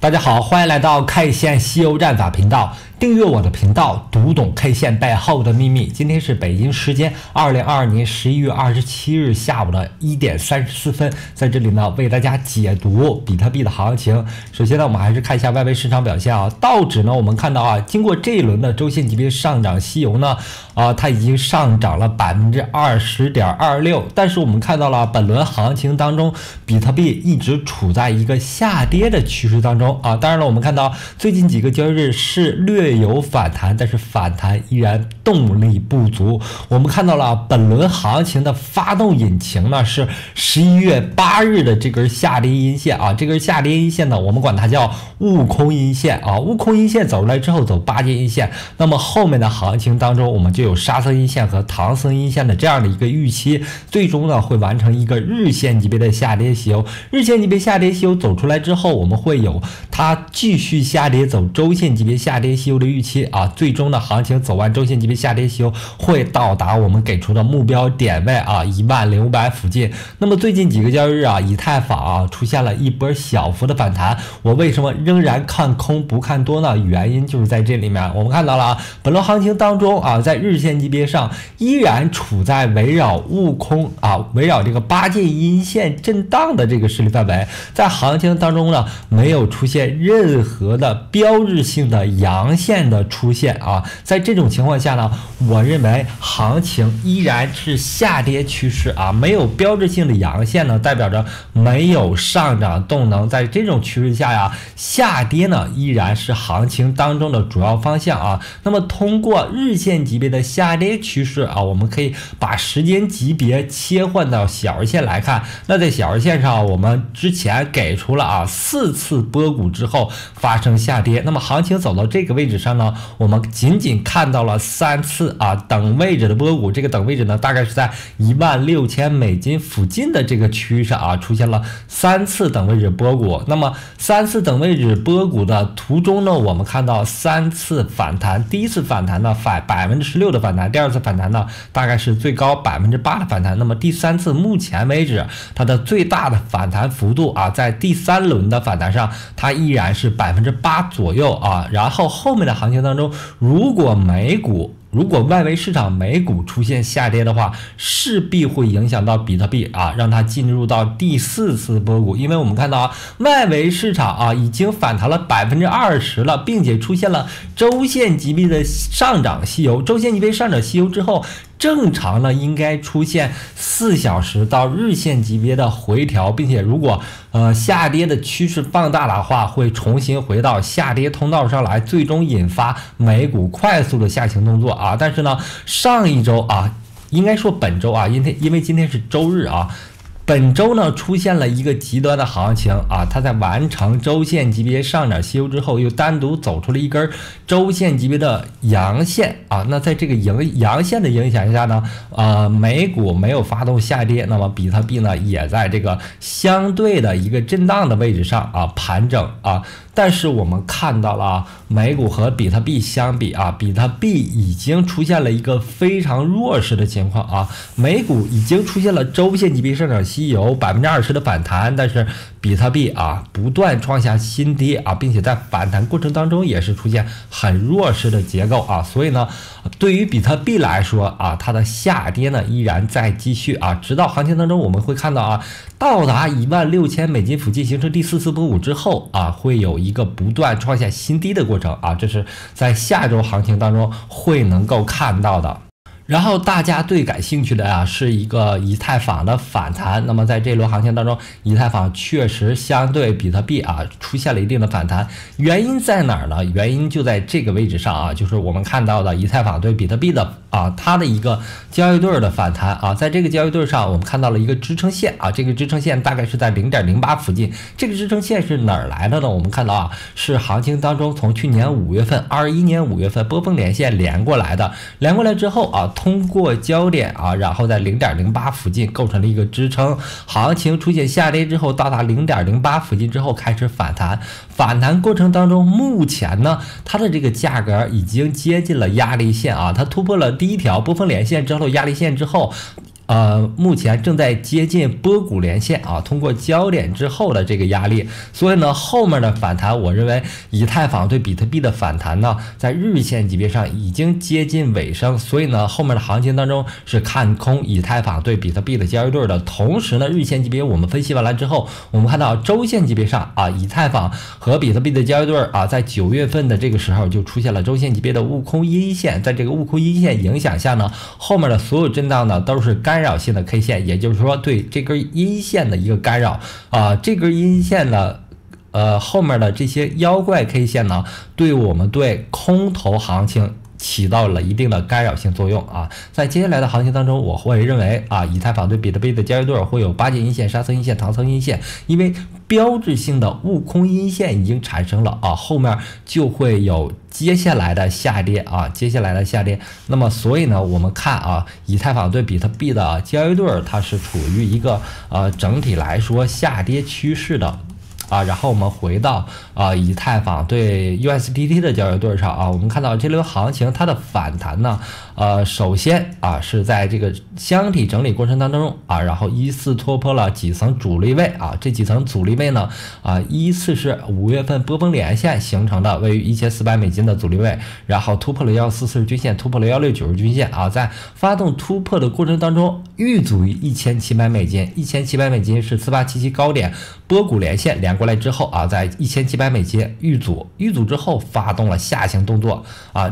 大家好，欢迎来到 K 线西游战法频道，订阅我的频道，读懂 K 线背后的秘密。今天是北京时间2022年11月27日下午的1点34分，在这里呢为大家解读比特币的行情。首先呢，我们还是看一下外围市场表现啊。道指呢，我们看到啊，经过这一轮的周线级别上涨，西游呢它已经上涨了20.26%，但是我们看到了本轮行情当中，比特币一直处在一个下跌的趋势当中啊。当然了，我们看到最近几个交易日是略有反弹，但是反弹依然动力不足。我们看到了本轮行情的发动引擎呢是11月8日的这根下跌阴线啊，这根下跌阴线呢，我们管它叫悟空阴线啊。悟空阴线走出来之后走8节阴线，那么后面的行情当中，我们就有沙僧阴线和唐僧阴线的这样的一个预期，最终呢会完成一个日线级别的下跌西游。日线级别下跌西游走出来之后，我们会有它继续下跌走周线级别下跌西游的预期啊，最终的行情走完周线级别下跌西游会到达我们给出的目标点位啊10500附近。那么最近几个交易日啊，以太坊啊出现了一波小幅的反弹，我为什么仍然看空不看多呢？原因就是在这里面，我们看到了啊，本轮行情当中啊，在日线级别上依然处在围绕悟空啊，围绕这个8节阴线震荡的这个势力范围，在行情当中呢，没有出现任何的标志性的阳线的出现啊。在这种情况下呢，我认为行情依然是下跌趋势啊，没有标志性的阳线呢，代表着没有上涨动能。在这种趋势下呀，下跌呢依然是行情当中的主要方向啊。那么通过日线级别的下跌趋势啊，我们可以把时间级别切换到小日线来看。那在小日线上，我们之前给出了4次波谷之后发生下跌，那么行情走到这个位置上呢，我们仅仅看到了3次等位置的波谷。这个等位置呢，大概是在$16000附近的这个区域上出现了3次等位置波谷。那么3次等位置波谷的途中呢，我们看到3次反弹，第一次反弹呢16%的反弹，第二次反弹呢大概是最高8%的反弹。那么第三次目前为止它的最大的反弹幅度在第3轮的反弹上，它依然是8%左右啊。然后后面的行情当中，如果外围市场美股出现下跌的话，势必会影响到比特币让它进入到第4次波谷。因为我们看到外围市场已经反弹了20%了，并且出现了周线级别的上涨西游。周线级别上涨西游之后，正常呢应该出现4小时到日线级别的回调，并且如果下跌的趋势放大的话，会重新回到下跌通道上来，最终引发美股快速的下行动作但是呢，上一周应该说本周因为今天是周日本周呢出现了一个极端的行情它在完成周线级别上涨西游之后，又单独走出了一根周线级别的阳线那在这个阳线的影响下呢，美股没有发动下跌，那么比特币呢也在这个相对的一个震荡的位置上盘整但是我们看到了美股和比特币相比比特币已经出现了一个非常弱势的情况美股已经出现了周线级别上涨西游20%的反弹，但是比特币不断创下新低并且在反弹过程当中也是出现很弱势的结构所以呢，对于比特币来说它的下跌呢依然在继续直到行情当中我们会看到到达$16000附近形成第4次波谷之后会有一个不断创下新低的过程这是在下周行情当中会能够看到的。然后大家最感兴趣的是一个以太坊的反弹。那么在这轮行情当中，以太坊确实相对比特币出现了一定的反弹。原因在哪儿呢？原因就在这个位置上就是我们看到的以太坊对比特币的它的一个交易对的反弹在这个交易对上，我们看到了一个支撑线这个支撑线大概是在0.08附近。这个支撑线是哪儿来的呢？我们看到是行情当中从去年5月份21年5月份波峰连线连过来的，连过来之后通过焦点然后在0.08附近构成了一个支撑，行情出现下跌之后到达0.08附近之后开始反弹，反弹过程当中目前呢它的这个价格已经接近了压力线它突破了第一条波峰连线之后压力线之后目前正在接近波谷连线啊，通过焦点之后的这个压力，所以呢，后面的反弹，我认为以太坊对比特币的反弹呢，在日线级别上已经接近尾声，所以呢，后面的行情当中是看空以太坊对比特币的交易对的。同时呢，日线级别我们分析完了之后，我们看到周线级别上啊，以太坊和比特币的交易对啊，在9月份的这个时候就出现了周线级别的悟空阴线，在这个悟空阴线影响下呢，后面的所有震荡呢都是干扰性的 K 线，也就是说对这根阴线的一个干扰啊，这根阴线呢，后面的这些妖怪 K 线呢，对我们对空头行情起到了一定的干扰性作用啊。在接下来的行情当中，我会认为啊，以太坊对比特币的交易对会有八节阴线、沙僧阴线、唐僧阴线，因为标志性的悟空阴线已经产生了啊，后面就会有接下来的下跌啊，接下来的下跌。那么所以呢，我们看啊，以太坊对比特币的交易对它是处于一个整体来说下跌趋势的。然后我们回到以太坊对 USDT 的交易对上啊，我们看到这轮行情它的反弹呢，首先是在这个箱体整理过程当中然后依次突破了几层阻力位这几层阻力位呢依次是5月份波峰连线形成的位于1400美金的阻力位，然后突破了144均线，突破了169均线在发动突破的过程当中遇阻于1700美金，1700美金是4877高点波谷连线连过来之后在1700美金遇阻之后发动了下行动作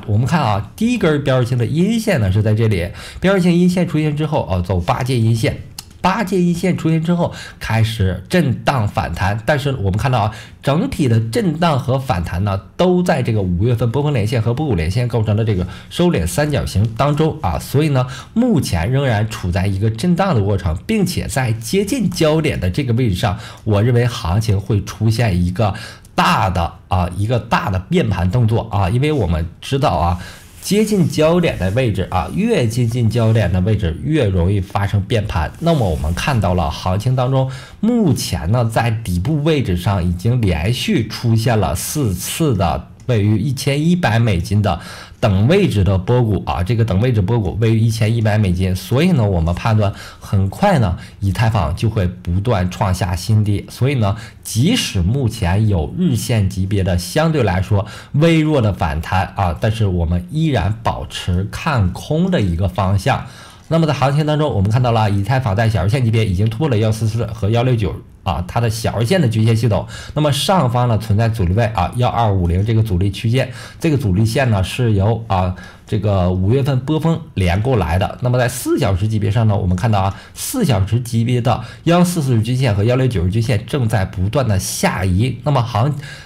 我们看第一根标志性的阴线呢是在这里，标志性阴线出现之后走8节阴线。8节阴线出现之后开始震荡反弹，但是我们看到整体的震荡和反弹呢都在这个5月份波峰连线和波谷连线构成的这个收敛三角形当中所以呢目前仍然处在一个震荡的过程，并且在接近焦点的这个位置上，我认为行情会出现一个大的变盘动作因为我们知道接近焦点的位置越接近焦点的位置越容易发生变盘。那么我们看到了行情当中，目前呢在底部位置上已经连续出现了4次的位于1100美金的等位置的波谷这个等位置波谷位于1100美金，所以呢我们判断很快呢以太坊就会不断创下新低，所以呢即使目前有日线级别的相对来说微弱的反弹但是我们依然保持看空的一个方向。那么在行情当中，我们看到了以太坊在小日线级别已经突破了144和169它的小日线的均线系统，那么上方呢存在阻力位1250这个阻力区间，这个阻力线呢是由这个5月份波峰连过来的。那么在4小时级别上呢，我们看到4小时级别的144均线和169均线正在不断的下移。那么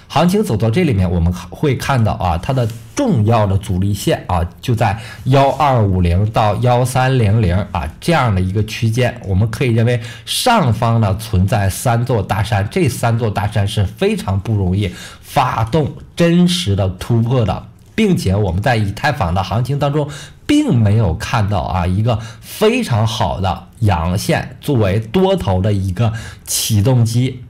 行情走到这里面，我们会看到它的重要的阻力线就在1250到1300这样的一个区间。我们可以认为上方呢存在3座大山，这3座大山是非常不容易发动真实的突破的，并且我们在以太坊的行情当中并没有看到一个非常好的阳线作为多头的一个启动机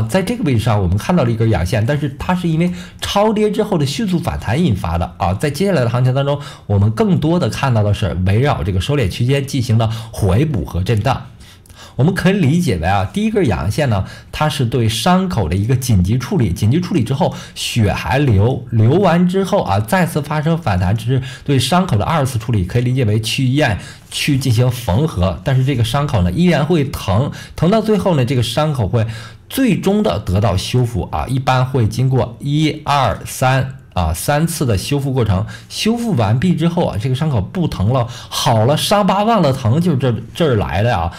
在这个位置上我们看到了一根阳线，但是它是因为超跌之后的迅速反弹引发的在接下来的行情当中，我们更多的看到的是围绕这个收敛区间进行的回补和震荡。我们可以理解为第一根阳线呢，它是对伤口的一个紧急处理，紧急处理之后血还流完之后再次发生反弹，只是对伤口的2次处理，可以理解为去医院去进行缝合，但是这个伤口呢依然会疼到最后呢，这个伤口会最终的得到修复一般会经过1、2、3次的修复过程，修复完毕之后这个伤口不疼了，好了，伤疤忘了疼，就是这儿来的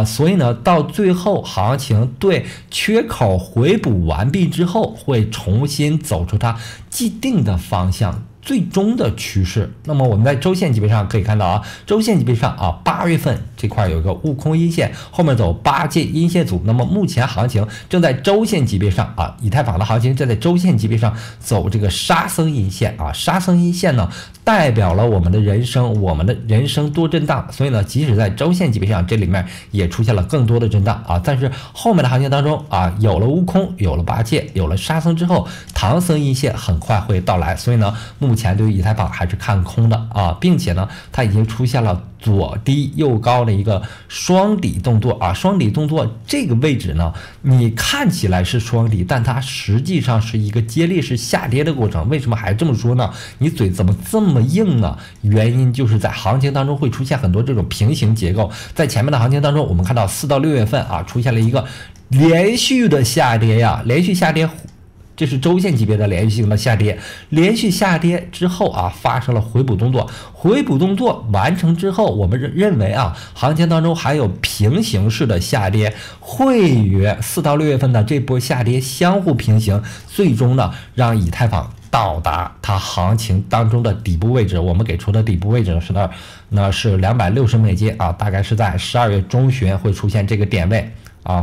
所以呢，到最后行情对缺口回补完毕之后，会重新走出它既定的方向。最终的趋势。那么我们在周线级别上可以看到周线级别上8月份这块有一个悟空阴线，后面走8节阴线组。那么目前行情正在周线级别上以太坊的行情正在周线级别上走这个沙僧阴线沙僧阴线呢代表了我们的人生多震荡，所以呢，即使在周线级别上，这里面也出现了更多的震荡但是后面的行情当中有了悟空，有了8节，有了沙僧之后，唐僧阴线很快会到来，所以呢，目前对于以太坊还是看空的并且呢，它已经出现了左低右高的一个双底动作啊，双底动作这个位置呢，你看起来是双底，但它实际上是一个接力式下跌的过程。为什么还这么说呢？你嘴怎么这么硬呢？原因就是在行情当中会出现很多这种平行结构。在前面的行情当中，我们看到4到6月份啊，出现了一个连续的下跌呀，连续下跌。这是周线级别的连续性的下跌，连续下跌之后啊，发生了回补动作，回补动作完成之后，我们认为啊，行情当中还有平行式的下跌，会与4到6月份的这波下跌相互平行，最终呢，让以太坊到达它行情当中的底部位置。我们给出的底部位置是260美金啊，大概是在12月中旬会出现这个点位。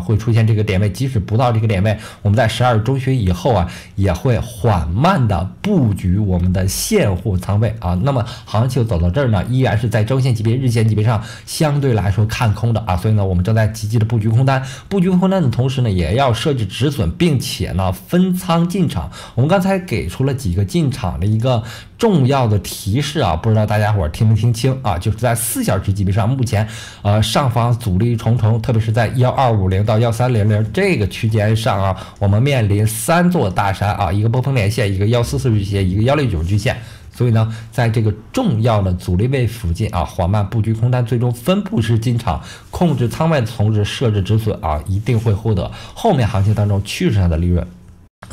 会出现这个点位，即使不到这个点位，我们在12月中旬以后啊，也会缓慢的布局我们的现货仓位啊。那么行情走到这儿呢，依然是在周线级别、日线级别上相对来说看空的啊，所以呢，我们正在积极的布局空单。布局空单的同时呢，也要设置止损，并且呢分仓进场。我们刚才给出了几个进场的一个重要的提示啊，不知道大家伙听没听清啊？就是在4小时级别上，目前上方阻力重重，特别是在12250到1300这个区间上啊，我们面临3座大山啊，一个波峰连线，一个144日线，一个169日线。所以呢，在这个重要的阻力位附近啊，缓慢布局空单，最终分布式进场，控制仓位的同时设置止损啊，一定会获得后面行情当中趋势上的利润。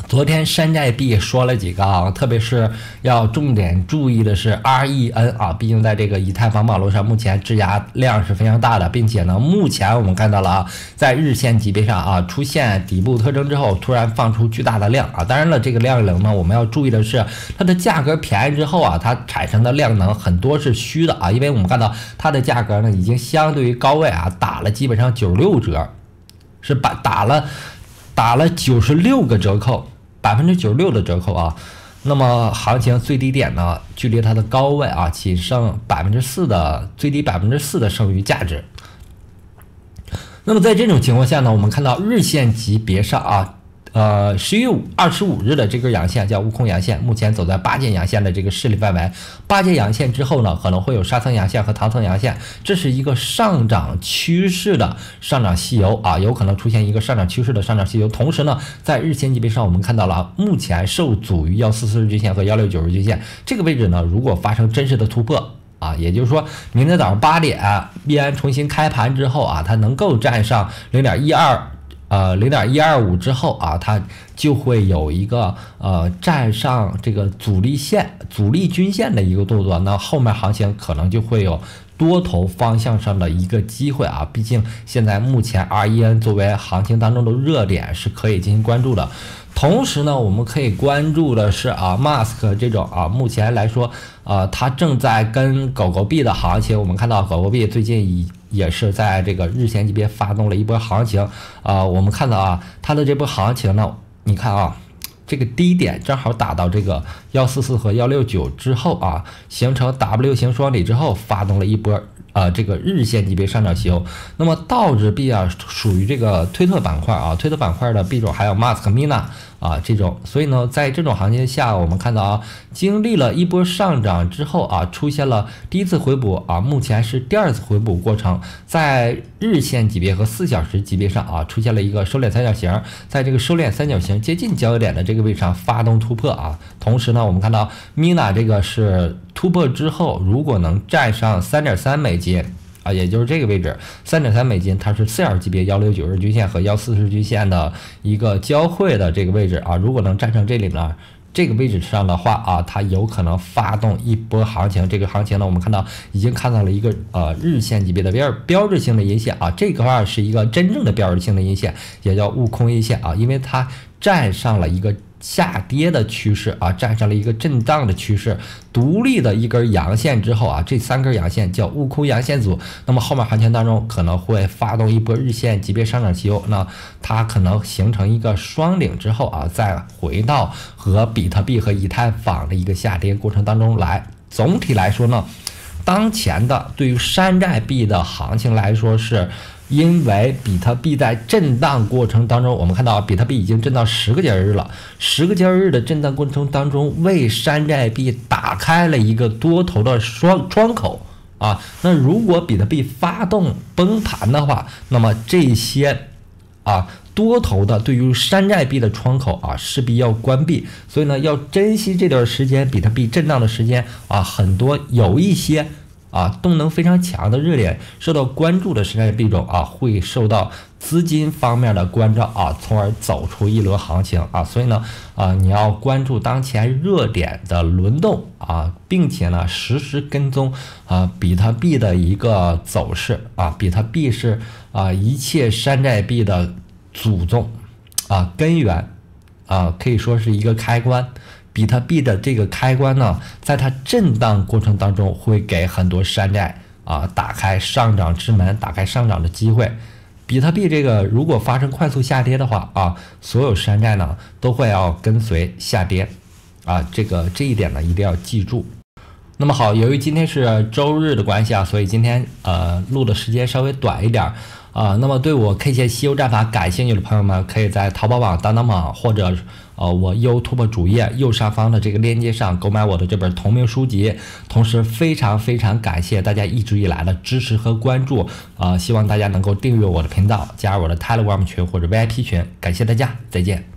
昨天山寨币说了几个啊，特别是要重点注意的是 REN 啊，毕竟在这个以太坊网络上，目前质押量是非常大的，并且呢，目前我们看到了啊，在日线级别上啊出现底部特征之后，突然放出巨大的量啊，当然了，这个量能呢，我们要注意的是它的价格便宜之后啊，它产生的量能很多是虚的啊，因为我们看到它的价格呢已经相对于高位啊打了基本上96折，是打了96个折扣，96%的折扣啊。那么行情最低点呢，距离它的高位啊，仅剩4%的最低4%的剩余价值。那么在这种情况下呢，我们看到日线级别上啊。11月25日的这根阳线叫悟空阳线，目前走在8件阳线的这个势力范围。8件阳线之后呢，可能会有沙层阳线和糖层阳线，这是一个上涨趋势的上涨细游啊，有可能出现一个上涨趋势的上涨细游。同时呢，在日线级别上，我们看到了目前受阻于144日均线和169日均线这个位置呢，如果发生真实的突破。也就是说，明天早上8点币安重新开盘之后啊，它能够站上0.125之后啊，它就会有一个站上这个阻力均线的一个动作，那后面行情可能就会有多头方向上的一个机会啊。毕竟现在目前 REN 作为行情当中的热点是可以进行关注的。同时呢，我们可以关注的是Mask 这种目前来说它正在跟狗狗币的行情，我们看到狗狗币最近也是在这个日线级别发动了一波行情我们看到它的这波行情呢，你看这个低点正好打到这个144和169之后形成 W 型双底之后，发动了一波这个日线级别上涨细游。那么道指币属于这个推特板块推特板块的币种还有 Mask、Mina 这种，所以呢，在这种行情下，我们看到经历了一波上涨之后出现了第一次回补目前是第二次回补过程，在日线级别和4小时级别上出现了一个收敛三角形，在这个收敛三角形接近交易点的这个位置上发动突破同时呢，我们看到 Mina 这个是突破之后，如果能站上3.3美金也就是这个位置3.3美金，它是4小时级别169日均线和140日均线的一个交汇的这个位置如果能站上这里呢，这个位置上的话它有可能发动一波行情。这个行情呢，我们看到已经看到了一个日线级别的标志性的阴线这个是一个真正的标志性的阴线，也叫悟空阴线因为它站上了一个下跌的趋势站上了一个震荡的趋势，独立的一根阳线之后这3根阳线叫悟空阳线组。那么后面行情当中可能会发动一波日线级别上涨细游，那它可能形成一个双顶之后再回到和比特币和以太坊的一个下跌过程当中来。总体来说呢，当前的对于山寨币的行情来说，是因为比特币在震荡过程当中，我们看到比特币已经震荡10个交易日了，10个交易日的震荡过程当中，为山寨币打开了一个多头的窗口啊。那如果比特币发动崩盘的话，那么这些多头的对于山寨币的窗口势必要关闭，所以呢要珍惜这段时间比特币震荡的时间很多有一些动能非常强的热点受到关注的山寨币种会受到资金方面的关照从而走出一轮行情所以呢你要关注当前热点的轮动并且呢实时跟踪比特币的一个走势比特币是一切山寨币的祖宗根源可以说是一个开关。比特币的这个开关呢，在它震荡过程当中会给很多山寨打开上涨之门，打开上涨的机会。比特币这个如果发生快速下跌的话所有山寨呢都会要跟随下跌这一点呢一定要记住。那么好，由于今天是周日的关系所以今天录的时间稍微短一点那么对我 K 线稀有战法感兴趣的朋友们，可以在淘宝网、当当网或者我 YouTube 主页右上方的这个链接上购买我的这本同名书籍。同时非常感谢大家一直以来的支持和关注希望大家能够订阅我的频道，加入我的 Telegram 群或者 VIP 群，感谢大家，再见。